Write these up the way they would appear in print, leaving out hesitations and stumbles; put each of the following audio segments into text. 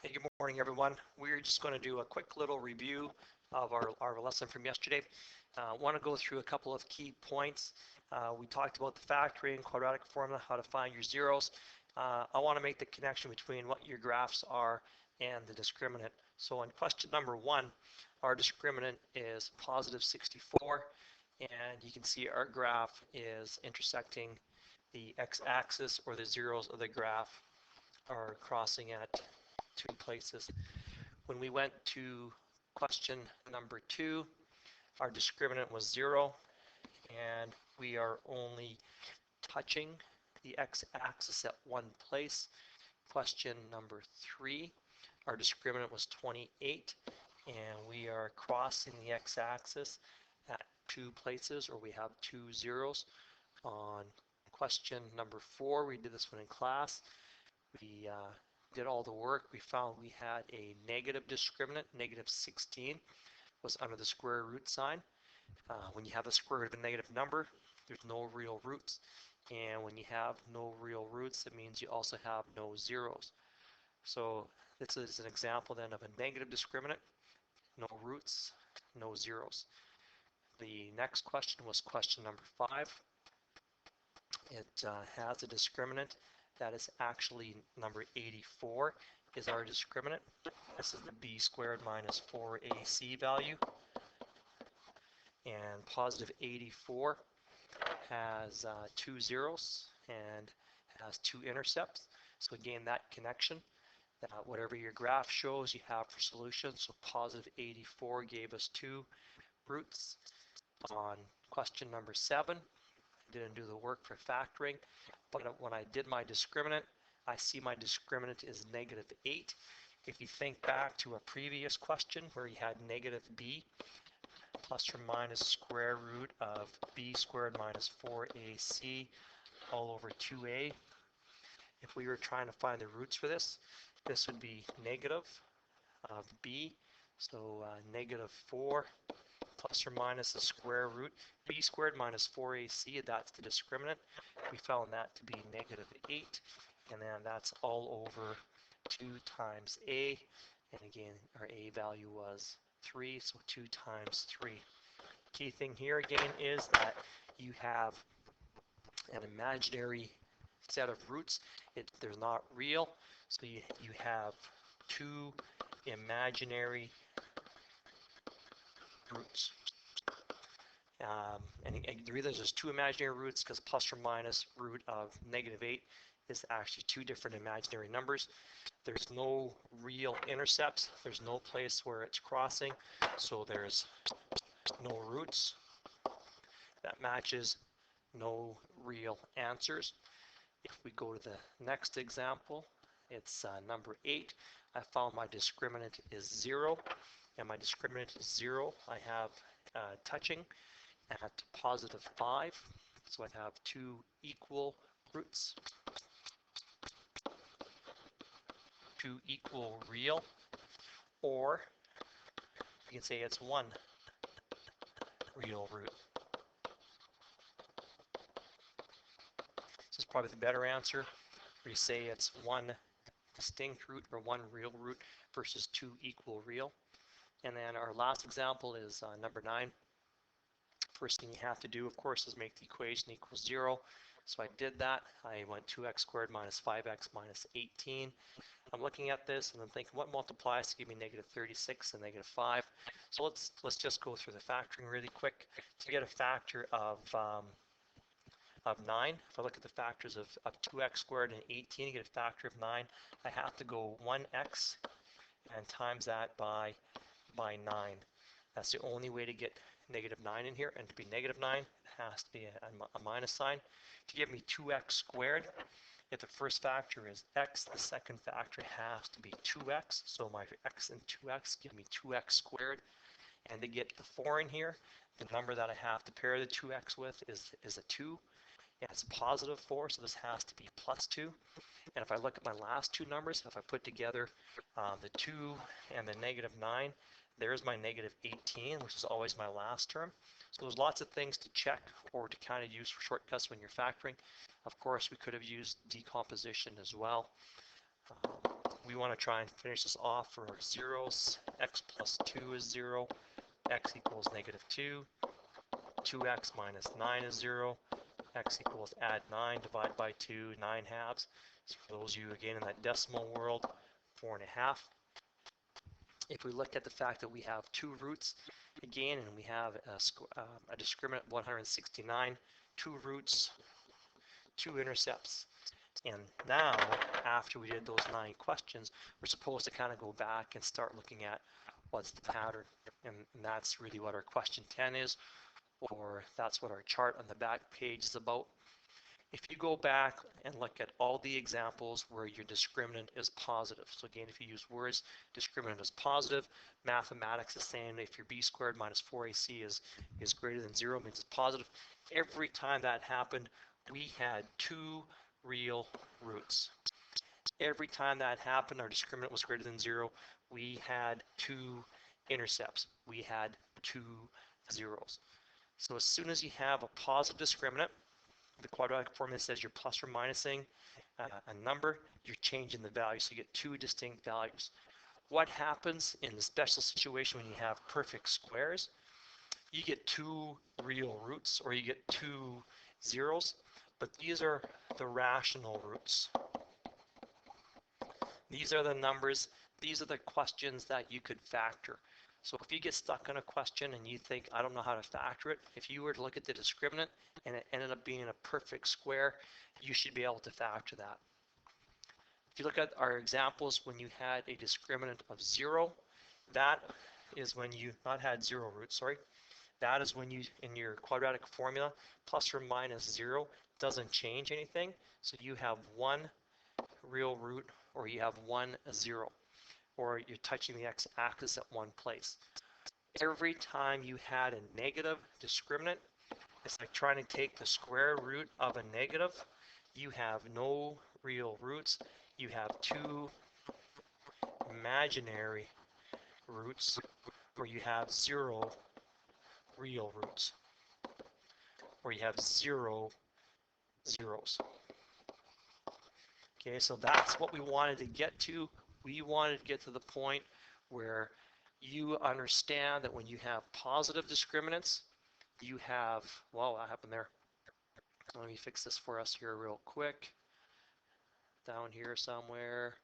Hey, good morning, everyone. We're just going to do a quick little review of our lesson from yesterday. Want to go through a couple of key points. We talked about the factoring, quadratic formula, how to find your zeros. I want to make the connection between what your graphs are and the discriminant. So in question number 1, our discriminant is positive 64, and you can see our graph is intersecting the x-axis, or the zeros of the graph are crossing at 2 places. When we went to question number 2, our discriminant was 0, and we are only touching the x-axis at 1 place. Question number 3, our discriminant was 28, and we are crossing the x-axis at 2 places, or we have 2 zeros. On question number 4, we did this one in class. We did all the work. We found we had a negative discriminant. Negative 16 was under the square root sign. When you have the square root of a negative number, there's no real roots. And when you have no real roots, it means you also have no zeros. So this is an example then of a negative discriminant. No roots, no zeros. The next question was question number 5. It has a discriminant that is actually number 84 is our discriminant. This is the b squared minus 4ac value. And positive 84 has 2 zeros and has 2 intercepts. So again, that connection, that whatever your graph shows, you have for solution. So positive 84 gave us 2 roots. On question number 7, I didn't do the work for factoring, but when I did my discriminant, I see my discriminant is negative 8. If you think back to a previous question where you had negative b plus or minus square root of b squared minus 4ac all over 2a, if we were trying to find the roots for this, this would be negative of b, so negative 4 plus or minus the square root, b squared minus 4ac, that's the discriminant. We found that to be negative 8, and then that's all over 2 times a, and again, our a value was 3, so 2 times 3. Key thing here again is that you have an imaginary set of roots. They're not real, so you have 2 imaginary roots. And the reason there's 2 imaginary roots because plus or minus root of negative 8 is actually 2 different imaginary numbers. There's no real intercepts. There's no place where it's crossing, so there's no roots. That matches no real answers. If we go to the next example, it's number 8. I found my discriminant is 0, and my discriminant is 0. I have touching at positive 5, so I have 2 equal roots, 2 equal real, or you can say it's 1 real root. This is probably the better answer, where you say it's 1 distinct root or 1 real root versus 2 equal real. And then our last example is number 9. First thing you have to do, of course, is make the equation equal 0. So I did that. I went 2x squared minus 5x minus 18. I'm looking at this and I'm thinking, what multiplies to give me negative 36 and negative 5? So let's just go through the factoring really quick. To get a factor of 9, if I look at the factors of 2x squared and 18, to get a factor of 9, I have to go 1x and times that by 9. That's the only way to get negative 9 in here, and to be negative 9, it has to be a minus sign. To give me 2x squared, if the first factor is x, the second factor has to be 2x, so my x and 2x give me 2x squared. And to get the 4 in here, the number that I have to pair the 2x with is a 2, and it's a positive 4, so this has to be plus 2. And if I look at my last 2 numbers, if I put together the 2 and the negative 9, there's my negative 18, which is always my last term. So there's lots of things to check or to kind of use for shortcuts when you're factoring. Of course, we could have used decomposition as well. we want to try and finish this off for zeros. X plus 2 is 0. X equals -2. 2x minus 9 is 0. X equals add 9, divide by 2, 9 halves. So for those of you, again, in that decimal world, 4.5. If we look at the fact that we have two roots, again, and we have a discriminant 169, two roots, two intercepts. And now, after we did those 9 questions, we're supposed to kind of go back and start looking at what's the pattern. And that's really what our question 10 is, or that's what our chart on the back page is about. If you go back and look at all the examples where your discriminant is positive, so again, if you use words, discriminant is positive, mathematics is saying if your b squared minus 4ac is greater than 0, means it's positive. Every time that happened, we had two real roots. Every time that happened, our discriminant was greater than 0, we had two intercepts. We had two zeros. So as soon as you have a positive discriminant, the quadratic formula says you're plus or minusing a number, you're changing the value, so you get two distinct values. What happens in the special situation when you have perfect squares? You get two real roots, or you get two zeros, but these are the rational roots. These are the numbers, these are the questions that you could factor. So if you get stuck on a question and you think, I don't know how to factor it, if you were to look at the discriminant and it ended up being a perfect square, you should be able to factor that. If you look at our examples when you had a discriminant of 0, that is when you not had 0 roots, sorry. That is when you, in your quadratic formula, plus or minus 0 doesn't change anything. So you have one real root, or you have 1 0. Or you're touching the x-axis at one place. Every time you had a negative discriminant, it's like trying to take the square root of a negative. You have no real roots. You have two imaginary roots, or you have 0 real roots, or you have 0 zeros. Okay, so that's what we wanted to get to. We wanted to get to the point where you understand that when you have positive discriminants, you have, well, what happened there? Let me fix this for us here real quick. Down here somewhere.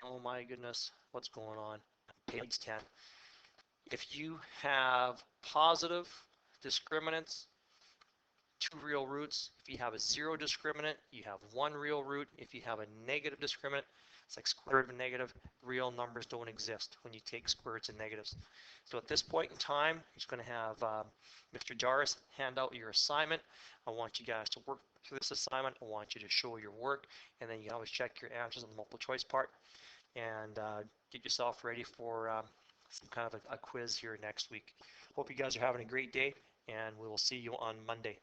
Oh my goodness, what's going on? Page 10. If you have positive discriminants, two real roots. If you have a 0 discriminant, you have one real root. If you have a negative discriminant, it's like square root of a negative. Real numbers don't exist when you take square roots and negatives. So at this point in time, I'm just going to have Mr. Jarvis hand out your assignment. I want you guys to work through this assignment. I want you to show your work, and then you can always check your answers on the multiple choice part and get yourself ready for some kind of a quiz here next week. Hope you guys are having a great day, and we will see you on Monday.